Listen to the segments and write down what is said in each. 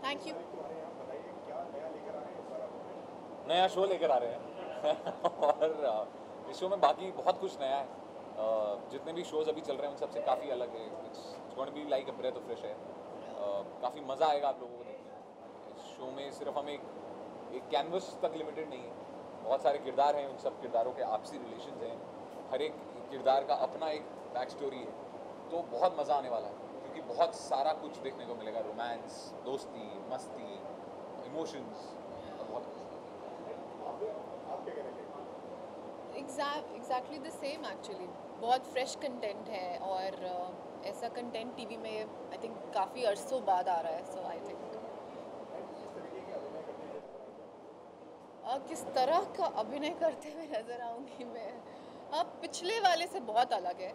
Thank you. नया show लेकर आ रहे हैं और इस शो में बाकी बहुत कुछ नया है। जितने भी शोज अभी चल रहे हैं उन सबसे काफ़ी अलग है। It's going to be like a breath of fresh air. काफ़ी मज़ा आएगा आप लोगों को देखने में। इस शो में सिर्फ हम एक कैनवस तक लिमिटेड नहीं है, बहुत सारे किरदार हैं, उन सब किरदारों के आपसी रिलेशन हैं, हर एक किरदार का अपना एक बैक स्टोरी है। तो बहुत मज़ा आने वाला है क्योंकि बहुत सारा कुछ देखने को मिलेगा, रोमांस, दोस्ती, मस्ती, इमोशंस और बहुत कुछ। Exactly the same actually. बहुत फ्रेश कंटेंट है और ऐसा कंटेंट टीवी में आई थिंक काफ़ी अरसों बाद आ रहा है, सो आई थिंक किस तरह का अभिनय करते हुए नज़र आऊँगी मैं। पिछले वाले से बहुत अलग है,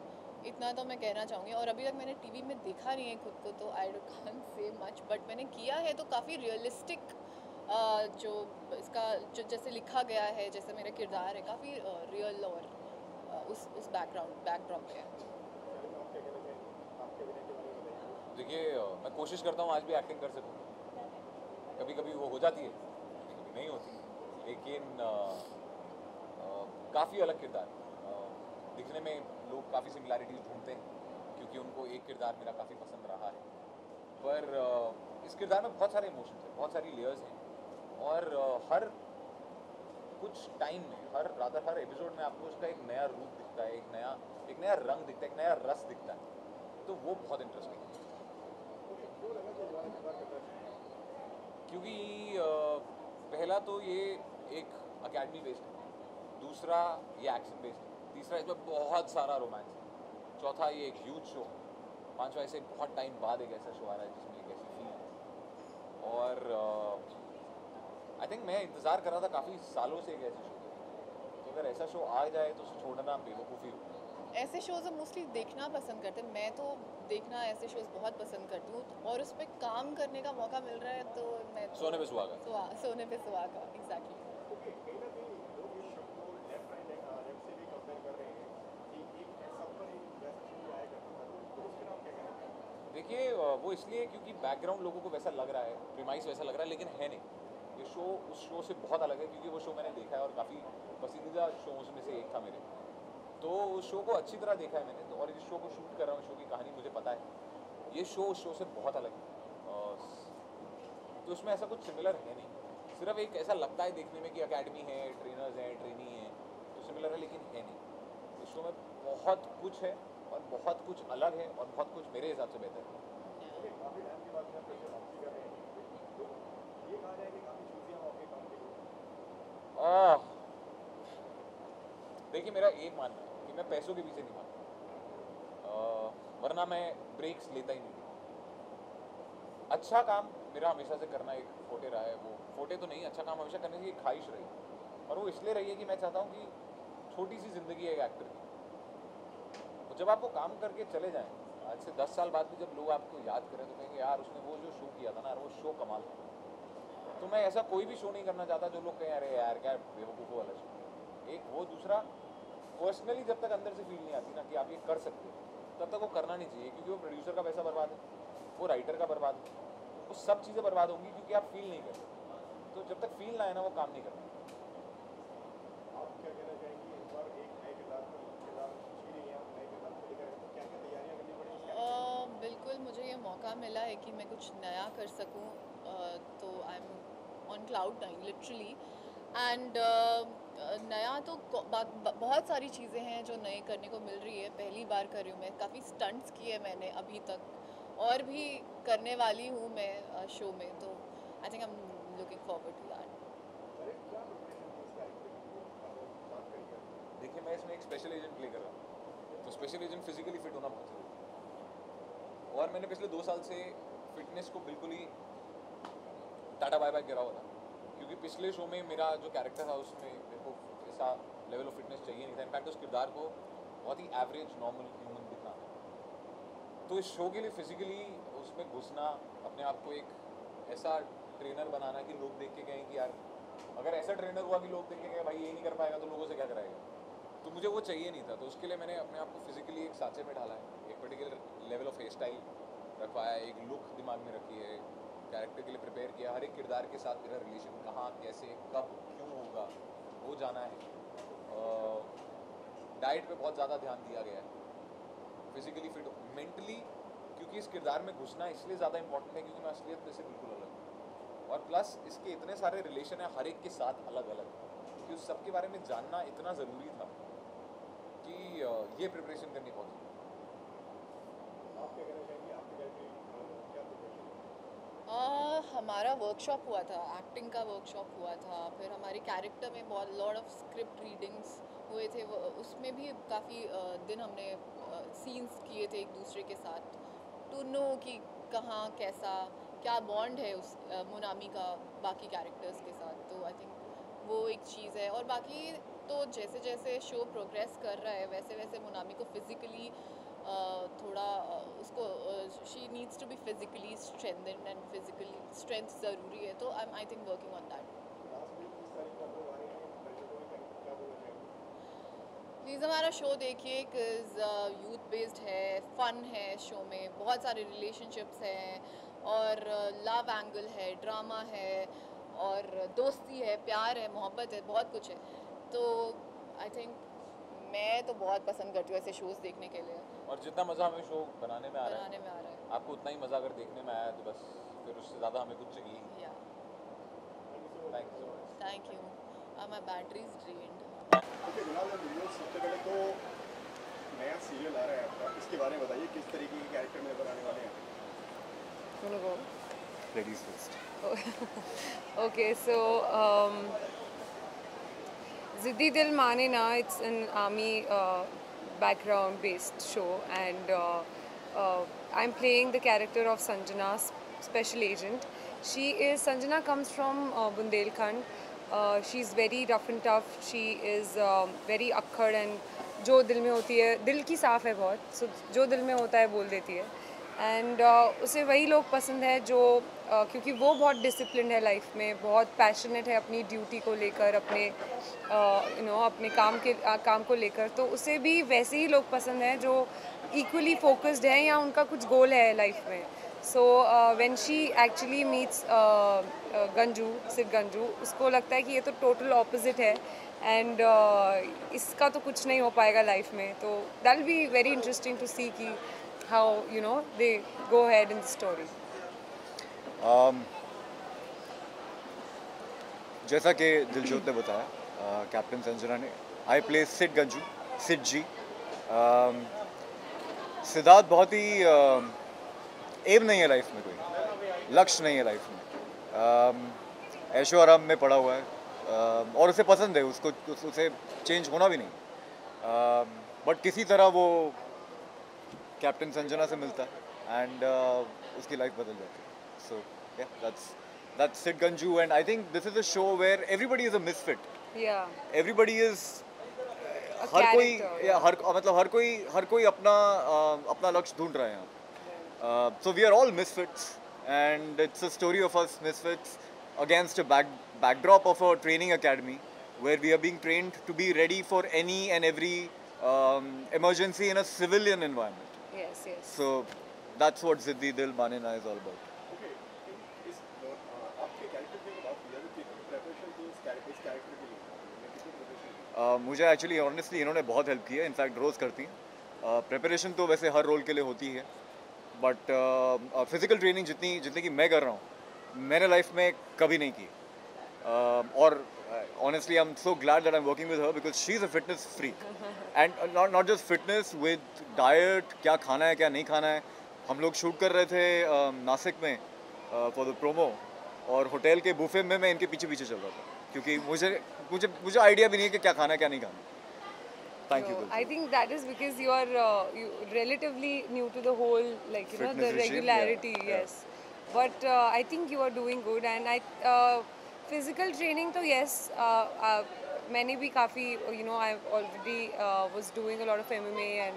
इतना तो मैं कहना चाहूँगी। और अभी तक मैंने टीवी में देखा नहीं है खुद को, तो I can't say much, but मैंने किया है तो काफ़ी रियलिस्टिक जो इसका जो जैसे लिखा गया है, जैसे मेरा किरदार है, काफ़ी रियल और उस बैकड्रॉप पे है। देखिए, मैं कोशिश करता हूँ आज भी एक्टिंग कर सकूँ। कभी कभी वो हो जाती है, कभी कभी नहीं होती, लेकिन काफ़ी अलग किरदार। दिखने में लोग काफ़ी सिमिलैरिटीज ढूंढते हैं क्योंकि उनको एक किरदार मेरा काफ़ी पसंद रहा है। पर इस किरदार में बहुत सारे इमोशंस हैं, बहुत सारी लेयर्स हैं और हर कुछ टाइम में, हर एपिसोड में आपको उसका एक नया रूप दिखता है, एक नया रंग दिखता है, एक नया रस दिखता है। तो वो बहुत इंटरेस्टिंग है क्योंकि पहला तो ये एक अकेडमी बेस्ड है, दूसरा ये एक्शन बेस्ड है, तीसरा इसमें बहुत सारा रोमांस है, चौथा ये एक ह्यूज शो है, पांचवा ऐसे बहुत टाइम बाद एक ऐसा शो आ रहा है जिसमें एक ऐसी फील है। और आई थिंक मैं इंतज़ार कर रहा था काफ़ी सालों से एक ऐसे शो के, तो अगर ऐसा शो आ जाए तो उसे छोड़ना बेवकूफ़ी हो। ऐसे शोज़ हम मोस्टली देखना पसंद करते हैं, मैं तो देखना ऐसे शोज़ बहुत पसंद करती हूँ, और उस पर काम करने का मौका मिल रहा है तो मैं तो सोने पे सुहागा। सोने पे सुहागा, एग्जैक्टली। देखिए, वो इसलिए क्योंकि बैकग्राउंड लोगों को वैसा लग रहा है, प्रीमाइस वैसा लग रहा है, लेकिन है नहीं। ये शो उस शो से बहुत अलग है क्योंकि वो शो मैंने देखा है और काफ़ी पसंदीदा शोज में से एक था मेरे। तो उस शो को अच्छी तरह देखा है मैंने, तो और इस शो को शूट कर रहा हूँ, शो की कहानी मुझे पता है। ये शो उस शो से बहुत अलग है तो उसमें ऐसा कुछ सिमिलर है नहीं। सिर्फ एक ऐसा लगता है देखने में कि अकेडमी है, ट्रेनर्स हैं, ट्रेनी हैं, तो सिमिलर है, लेकिन है नहीं। इस शो में बहुत कुछ है और बहुत कुछ अलग है और बहुत कुछ मेरे हिसाब से बेहतर है। आह, देखिए, मेरा एक मानना है कि मैं पैसों के पीछे नहीं भागता, वरना मैं ब्रेक्स लेता ही नहीं। अच्छा काम मेरा हमेशा से करना एक फोटे रहा है, वो फोटे तो नहीं, अच्छा काम हमेशा करने की एक ख्वाहिश रही है। और वो इसलिए रही है कि मैं चाहता हूँ कि छोटी सी ज़िंदगी है एक एक्टर की, तो जब आप वो काम करके चले जाएं, आज से 10 साल बाद भी जब लोग आपको याद करें तो कहेंगे यार उसने वो जो शो किया था ना यार, वो शो कमाल था। तो मैं ऐसा कोई भी शो नहीं करना चाहता जो लोग कहें अरे यार क्या बेवकूफ़ों वाला शो। एक वो, दूसरा पर्सनली जब तक अंदर से फील नहीं आती ना कि आप ये कर सकते हो, तब तक वो करना नहीं चाहिए क्योंकि वो प्रोड्यूसर का पैसा बर्बाद है, वो राइटर का बर्बाद है, वो सब चीज़ें बर्बाद होंगी क्योंकि आप फील नहीं करते। तो जब तक फील ना आए ना वो काम नहीं करना। बिल्कुल, मुझे ये मौका मिला है कि मैं कुछ नया कर सकूं, तो I M on cloud nine literally. And नया तो बहुत सारी चीज़ें हैं जो नए करने को मिल रही है, पहली बार कर रही हूँ मैं, काफ़ी स्टंट्स किए मैंने अभी तक, और भी करने वाली हूँ मैं शो में, तो I think I am looking forward to that. देखिए, मैं इसमें एक स्पेशल एजेंट प्ले कर रहा हूँ, तो स्पेशल एजेंट फिजिकली फिट होना बहुत जरूरी है। और मैंने पिछले 2 साल से फिटनेस को बिल्कुल ही टाटा बाय बाय गिरा हुआ था क्योंकि पिछले शो में मेरा जो कैरेक्टर था उसमें मेरे को ऐसा लेवल ऑफ फिटनेस चाहिए नहीं था। इनफैक्ट उस किरदार को बहुत ही एवरेज नॉर्मल ह्यूमन दिखना था। तो इस शो के लिए फिजिकली उसमें घुसना, अपने आप को एक ऐसा ट्रेनर बनाना कि लोग देख के कहें कि यार अगर ऐसा ट्रेनर हुआ कि लोग देख के कहें भाई ये नहीं कर पाएगा तो लोगों से क्या कराएगा, तो मुझे वो चाहिए नहीं था। तो उसके लिए मैंने अपने आप को फिजिकली एक सांचे में ढाला है, एक particular level of hair style रखवाया है, एक लुक दिमाग में रखी है, कैरेक्टर के लिए प्रिपेयर किया, हर एक किरदार के साथ मेरा रिलेशन कहाँ कैसे कब क्यों होगा वो जाना है। डाइट पे बहुत ज़्यादा ध्यान दिया गया है, फिजिकली फिट, मेंटली, क्योंकि इस किरदार में घुसना इसलिए ज़्यादा इंपॉर्टेंट है क्योंकि मैं असलियत में से बिल्कुल अलग हूँ, और प्लस इसके इतने सारे रिलेशन हैं हर एक के साथ अलग अलग, कि उस सब के बारे में जानना इतना ज़रूरी था कि ये प्रिपरेशन करनी बहुत ज़रूरी। हमारा वर्कशॉप हुआ था, एक्टिंग का वर्कशॉप हुआ था, फिर हमारे कैरेक्टर में बहुत लॉट ऑफ स्क्रिप्ट रीडिंग्स हुए थे, उसमें भी काफ़ी दिन हमने सीन्स किए थे एक दूसरे के साथ टू नो कि कहाँ कैसा क्या बॉन्ड है उस मुनामी का बाकी कैरेक्टर्स के साथ। तो आई थिंक वो एक चीज़ है, और बाकी तो जैसे जैसे शो प्रोग्रेस कर रहा है वैसे वैसे मुनामी को फिज़िकली थोड़ा उसको she needs to be physically strengthen, and physically strength ज़रूरी है, तो I think working on that. Please हमारा शो देखिए, बिकॉज यूथ बेस्ड है, फ़न है, शो में बहुत सारे रिलेशनशिप्स हैं और लव एंगल है, ड्रामा है और दोस्ती है, प्यार है, मोहब्बत है, बहुत कुछ है। तो आई थिंक मैं तो बहुत पसंद करती हूँ ऐसे शोज़ देखने के लिए। और जितना मज़ा हमें शो बनाने में आ रहा बनाने में आ रहा है, है, आपको उतना ही मज़ा अगर देखने में आया तो बस फिर उससे ज़्यादा हमें कुछ चाहिए ही। या thank you so much. Thank you, my battery is drained. Okay gulab video, सबसे पहले तो नया सीरियल आ रहा है आपका, इसके बारे में बताइए किस तरीके के कैरेक्टर में नजर आने वाले हैं। Wanna go? Ladies first. Okay, so Ziddi Dil Mane Na, it's an army background based show, and I'm playing the character of Sanjana, special agent. Sanjana comes from Bundelkhand. She's very rough and tough. She is very akkad, and जो दिल में होती है, दिल की साफ़ है बहुत, so जो दिल में होता है बोल देती है, एंड उसे वही लोग पसंद है जो क्योंकि वो बहुत डिसिप्लिन है लाइफ में, बहुत पैशनेट है अपनी ड्यूटी को लेकर, अपने अपने काम को लेकर, तो उसे भी वैसे ही लोग पसंद हैं जो इक्वली फोकस्ड हैं या उनका कुछ गोल है लाइफ में। So when she actually meets Ganju, Sid Ganju, उसको लगता है कि ये तो टोटल ऑपोजिट है, एंड इसका तो कुछ नहीं हो पाएगा लाइफ में, तो that will be very interesting to see कि how they go ahead in the story. जैसा कि दिलजोत ने बताया, कैप्टन संजना ने, आई प्ले सिड गंजू, सिड जी। सिद्धार्थ बहुत ही एम नहीं है लाइफ में, कोई लक्ष्य नहीं है लाइफ में, ऐशो आराम में पड़ा हुआ है, और उसे पसंद है, उसे चेंज होना भी नहीं, बट किसी तरह वो कैप्टन संजना से मिलता है एंड उसकी लाइफ बदल जाती है। सो या that's Sid Ganju, and I think this is a show where everybody is a misfit. Yeah. Everybody is A हर कोई character, या हर कोई अपना लक्ष्य ढूंढ रहा है यहाँ। So we are all misfits, and it's a story of us misfits against a backdrop of a training academy where we are being trained to be ready for any and every emergency in a civilian environment. Yes, yes. So that's what Ziddi Dil Mane Na is all about. Okay, इस आपके character की बात की जाए तो कितनी preparation थी इस कैरेक्टर के लिए, कितनी प्रिपरेशन? मुझे एक्चुअली ऑनेस्टली इन्होंने बहुत हेल्प की है, इनफैक्ट रोज़ करती हैं। प्रिपरेशन तो वैसे हर रोल के लिए होती है, बट फिज़िकल ट्रेनिंग जितनी कि मैं कर रहा हूँ, मैंने लाइफ में कभी नहीं की, और honestly I'm so glad that I'm working with her because she's a fitness freak, and not just fitness, with diet, क्या खाना है क्या नहीं खाना है। हम लोग शूट कर रहे थे नासिक में फॉर द प्रोमो, और होटल के बुफे में मैं इनके पीछे चल रहा था क्योंकि मुझे आइडिया भी नहीं है कि क्या खाना है क्या नहीं खाना। Thank you. So, I think that is because you are relatively new to the whole, like the Fitness regime, regularity. yeah. Yes, but I think you are doing good, and physical training तो yes, मैंने भी काफ़ी I already was doing a lot of MMA and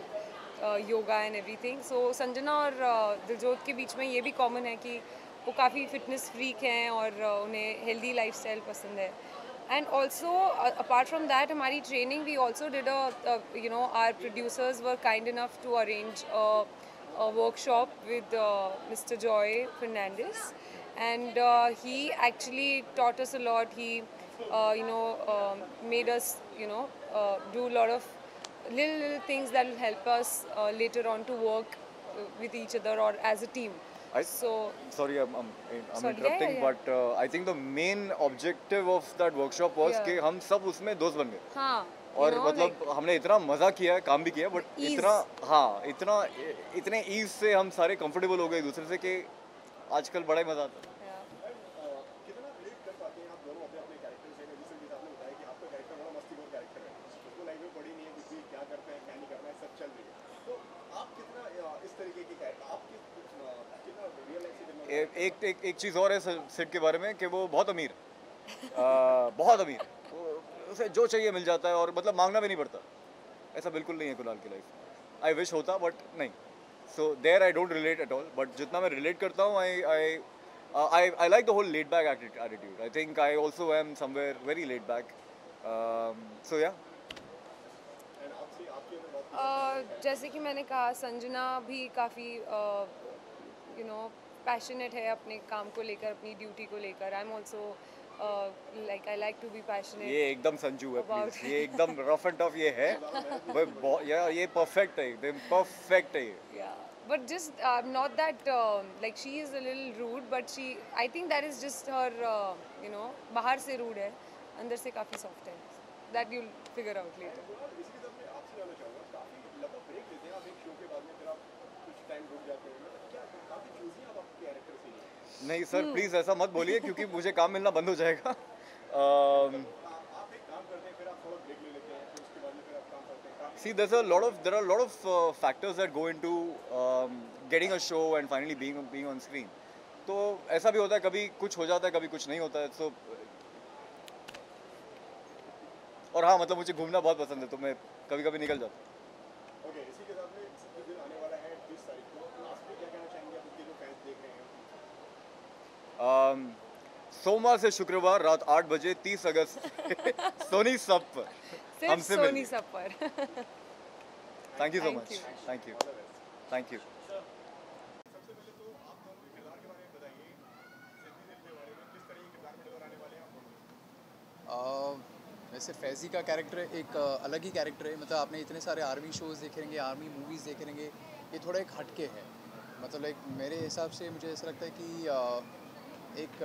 yoga and everything. So Sanjana और दिलजोत के बीच में ये भी common है कि वो काफ़ी fitness freak हैं और उन्हें healthy lifestyle पसंद है. And also apart from that, हमारी training we also did our producers were kind enough to arrange a workshop with Mr. Joy Fernandez, and he actually taught us a lot. He, made us, do a lot of little things that will help us later on to work with each other or as a team. So sorry, I'm Sorry, interrupting, yeah. but I think the main objective of that workshop was Yeah. कि हम सब उसमें दोस्त बन गए हाँ, और मतलब हमने इतना मजा किया है, काम भी किया, बट Ease. इतने ईज से हम सारे कंफर्टेबल हो गए एक दूसरे से कि आजकल बड़ा ही मजा आता है. कितना रिलेट कर पाते हैं आप दोनों अपने अपने कैरेक्टर से? जैसे कि आपने बताया कि आपका कैरेक्टर बड़ा मस्तीखोर कैरेक्टर है, उसको लाइफ में पड़ी नहीं है कुछ भी, क्या करते हैं क्या नहीं करना है सब चल रही है, तो आप कितना इस तरीके की कैरेक्टर आप कितना रियल लाइफ से कितना एक चीज़ और है सिड के बारे में कि वो बहुत अमीर है. बहुत अमीर है. उसे जो चाहिए मिल जाता है और मतलब मांगना भी नहीं पड़ता. ऐसा बिल्कुल नहीं है कुणाल की लाइफ. आई विश होता बट नहीं. So there I don't relate at all, but जितना मैं रिलेट करता हूँ I like the whole laid back attitude. I think I also am somewhere very laid back. So yeah. And आपसे आपके अंदर बात जैसे कि मैंने कहा, संजना भी काफ़ी पैशनेट है अपने काम को लेकर, अपनी ड्यूटी को लेकर. I am also like I like to be passionate. ये एकदम संजू है About- प्लीज. ये एकदम रफ एंड टफ ये है. यार ये परफेक्ट है, एकदम परफेक्ट है ये. Yeah, but just not that like she is a little rude, but I think that is just her, बाहर से rude है, अंदर से काफ़ी soft है. That you'll figure out later. इसी के साथ मैं आपसे जानना चाहूँगा, काफ़ी लंबा ब्रेक लेते हैं आप एक शो के बाद में, फिर आप कुछ टाइम रुक जाते हैं, मतलब क्या काफ़ी चूज़ी आप आपके कैरेक्टर से लिए नहीं सर प्लीज़ ऐसा मत बोलिए क्योंकि मुझे काम मिलना बंद हो जाएगा. आप एक काम करते हैं फिर आप थोड़ा ब्रेक ले लेते हैं, फिर उसके बाद में फिर आप काम करते हैं काफ़ी See, there are a lot of factors that go into getting a show and finally being on screen. तो ऐसा भी होता है, कभी कुछ हो जाता है, कभी कुछ नहीं होता है. So और हाँ मतलब मुझे घूमना बहुत पसंद है, तो मैं कभी कभी निकल जाता हूँ. ओके. इसी के साथ में सिद्ध दिन आने वाला है 30 तारीख को, लास्ट में क्या कहना चाहेंगे आप उनके जो फैंस देख रहे हैं? सोमवार से शुक्रवार रात 8 बजे 30 अगस्त सोनी सब पर सिर्फ हमसे सोनी मिलिए. सब पर. Thank you so Thank much. you. Thank you. Thank you. सबसे पहले तो आप दोनों के किरदार के बारे में बताइए, सिद्धि दिल के बारे में, किस तरह के किरदार में नजर आने वाले हैं आप दोनों? वैसे फैज़ी का कैरेक्टर एक अलग ही कैरेक्टर है. मतलब आपने इतने सारे आर्मी शोज़ देखे रहेंगे, आर्मी मूवीज़ देखे रहेंगे, ये थोड़ा एक हटके है. मतलब लाइक मेरे हिसाब से मुझे ऐसा लगता है कि एक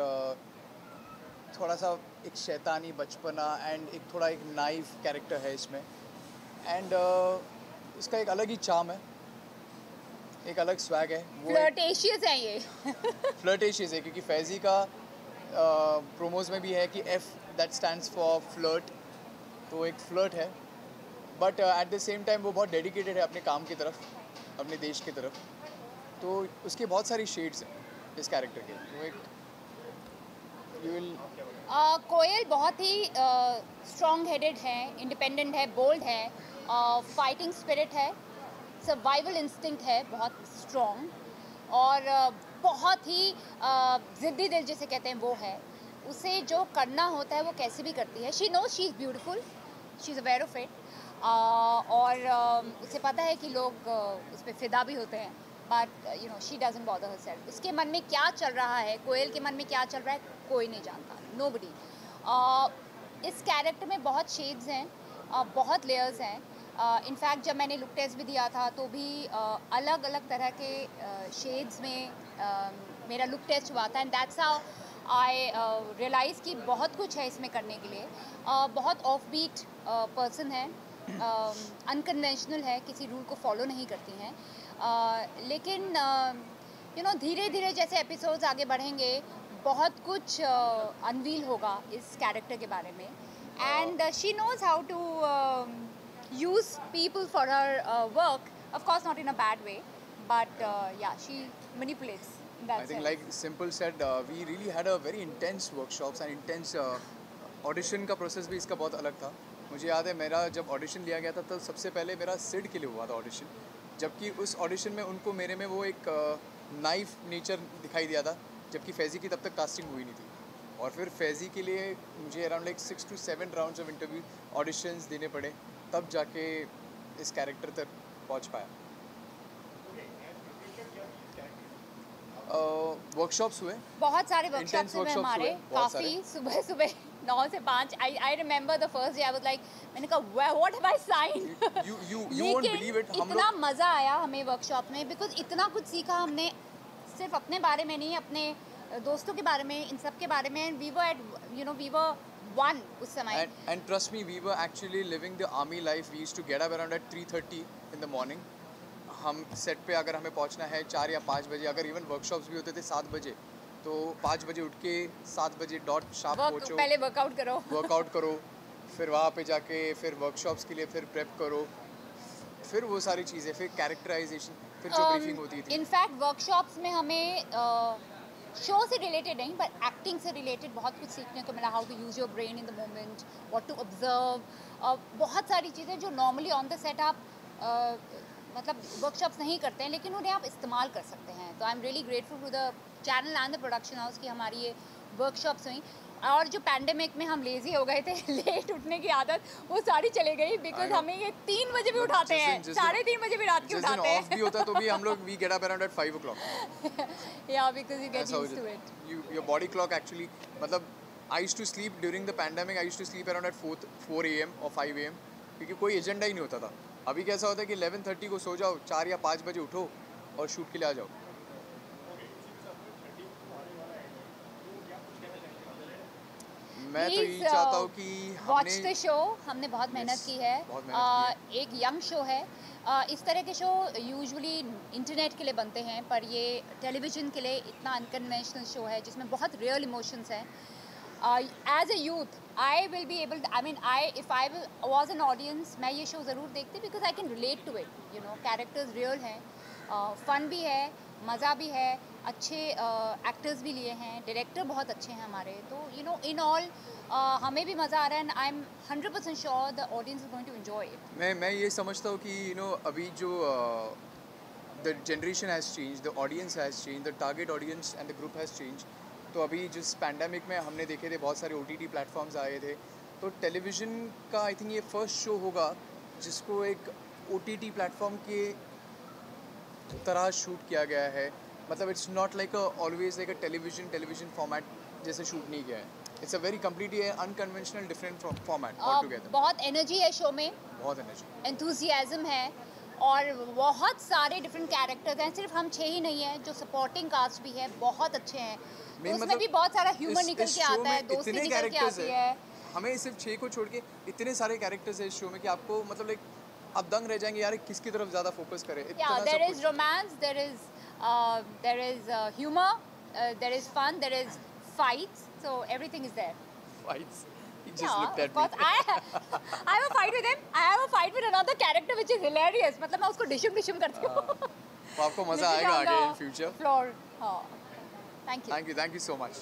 थोड़ा सा एक शैतानी बचपना एंड एक थोड़ा एक नाइव कैरेक्टर है इसमें. एंड इसका एक अलग ही चार्म है, एक अलग स्वैग है. वो फ्लर्टेशियस है ये. फ्लर्टेशियस है क्योंकि फैज़ी का प्रोमोज में भी है कि F that stands for flirt, तो एक फ्लर्ट है. But at the same time वो बहुत डेडिकेटेड है अपने काम की तरफ, अपने देश की तरफ. तो उसके बहुत सारी शेड्स हैं इस कैरेक्टर के. वो एक यू विल कोयल बहुत ही स्ट्रॉन्ग हेडेड है, इंडिपेंडेंट है, बोल्ड है, फाइटिंग स्पिरिट है, सर्वाइवल इंस्टिंक्ट है बहुत स्ट्रॉन्ग, और बहुत ही ज़िद्दी दिल जिसे कहते हैं वो है. उसे जो करना होता है वो कैसे भी करती है. She knows she is beautiful, she is aware of it, और उसे पता है कि लोग उस पर फिदा भी होते हैं, but she doesn't bother herself. उसके मन में क्या चल रहा है, कोयल के मन में क्या चल रहा है, कोई नहीं जानता, नोबडी. इस कैरेक्टर में बहुत शेड्स हैं, बहुत लेयर्स हैं. इनफैक्ट जब मैंने लुक टेस्ट भी दिया था तो भी अलग अलग तरह के शेड्स में मेरा लुक टेस्ट हुआ था. And that's how I realize कि बहुत कुछ है इसमें करने के लिए. बहुत ऑफ बीट पर्सन है, अनकन्वेंशनल है, किसी रूल को फॉलो नहीं करती हैं. लेकिन धीरे धीरे जैसे एपिसोड्स आगे बढ़ेंगे बहुत कुछ अनवील होगा इस कैरेक्टर के बारे में. And she knows how to use people for her work, of course not in a bad way, but yeah, she manipulates in that I think sense. like Simple said, we really had a very intense workshops and intense audition का process भी इसका बहुत अलग था. मुझे याद है मेरा जब ऑडिशन लिया गया था तब सबसे पहले मेरा सिड के लिए हुआ था ऑडिशन, जबकि उस ऑडिशन में उनको मेरे में वो एक नाइफ नेचर दिखाई दिया था, जबकि फैज़ी की तब तक कास्टिंग हुई नहीं थी. और फिर फैज़ी के लिए मुझे around like 6 to 7 rounds of interview auditions देने पड़े, तब जाके इस कैरेक्टर तक पहुंच पाया. वर्कशॉप्स हुए बहुत सारे Intense वर्कशॉप्स में workshops हमारे हुए, बहुत काफ़ी सुबह सुबह 9 से 5 I remember the first day I was like मैंने कहा what have I sign you won't believe it, हम इतना मज़ा आया हमें वर्कशॉप में बिकॉज इतना कुछ सीखा हमने सिर्फ अपने बारे में नहीं अपने दोस्तों के बारे में इन सब के बारे में वी वर वन उस समय and trust me, we were actually living the army life. We used to get up around at 3:30 in the morning. हम सेट पे अगर हमें पहुंचना है 4 या 5 बजे, अगर इवन वर्कशॉप्स भी होते थे 7 बजे, तो 5 बजे उठ के 7 बजे डॉट शार्प पहुंचो, पहले वर्कआउट करो वर्कआउट करो, फिर वहाँ पे जाके फिर वर्कशॉप्स के लिए फिर प्रेप करो, फिर वो सारी चीज़ें, फिर कैरेक्टराइजेशन, फिर जो ब्रीफिंग होती थी. इनफैक्ट वर्कशॉप्स में हमें शो से रिलेटेड नहीं पर एक्टिंग से रिलेटेड बहुत कुछ सीखने को मिला. How to use your brain in the moment, what to observe, बहुत सारी चीज़ें जो नॉर्मली ऑन द सेट आप मतलब वर्कशॉप्स नहीं करते हैं लेकिन उन्हें आप इस्तेमाल कर सकते हैं. तो I am really grateful to the channel and the production house की हमारी ये वर्कशॉप्स हुई. और जो पैंडेमिक में हम लेज़ी हो गए थे लेट उठने की आदत वो सारी चली गई बिकॉज हमें ये 3 बजे भी उठाते हैं, 3:30 बजे भी रात के उठाते हैं. ऑफ भी होता तो भी हम लोग we get up around at 5 o'clock. Yeah, because you get used to it. Your body clock actually, मतलब I used to sleep during the pandemic. I used to sleep around at 4 a.m. or 5 a.m. क्योंकि कोई agenda ही नहीं होता था. अभी कैसा होता है कि 11:30 को सो जाओ, 4 या 5 बजे उठो और शूट के लिए आ जाओ. मैं तो यही चाहता हूँ कि वॉच द शो. हमने बहुत मेहनत की है. एक यंग शो है. इस तरह के शो यूजुअली इंटरनेट के लिए बनते हैं पर ये टेलीविज़न के लिए इतना अनकन्वेंशनल शो है जिसमें बहुत रियल इमोशंस हैं. As a youth I will be able if I was an audience मैं ये शो ज़रूर देखती because I can relate to it. Characters real हैं, फ़न भी है, मज़ा भी है, अच्छे एक्टर्स भी लिए हैं, डायरेक्टर बहुत अच्छे हैं हमारे. तो इन ऑल हमें भी मज़ा आ रहा है and I am 100% sure the audience is going to enjoy it. मैं ये समझता हूँ कि अभी जो the generation has change, the audience has change, the target audience and the group has change. तो अभी जिस पैंडेमिक में हमने देखे थे बहुत सारे OTT प्लेटफॉर्म्स आए थे, तो टेलीविज़न का आई थिंक ये फर्स्ट शो होगा जिसको एक OTT प्लेटफॉर्म के तरह शूट किया गया है. मतलब it's not like always like a television format जैसे शूट नहीं किया है. It's a very completely unconventional different format all together. बहुत एनर्जी है शो में, बहुत एनर्जी, एंथुसियाज्म है और बहुत सारे डिफरेंट कैरेक्टर्स हैं. सिर्फ हम 6 ही नहीं हैं, जो सपोर्टिंग कास्ट भी है बहुत अच्छे हैं. तो उसमें भी बहुत सारा ह्यूमर निकल के आता है, दोस्ती निकल के आती है. हमें सिर्फ 6 को छोड़ के इतने सारे कैरेक्टर्स हैं इस शो में कि आपको मतलब लाइक आप दंग रह जाएंगे यार किसकी तरफ ज़्यादा फोकस करें. There is romance, there is humor, there is fun, there is fights, so everything is there. Fights? He just looked at me. I have a fight with him. I have a fight with another character which is hilarious. मतलब मैं उसको डिशम करती हूँ. तो आपको मज़ा आएगा आगे in future. Floor. हाँ. Thank you. Thank you so much.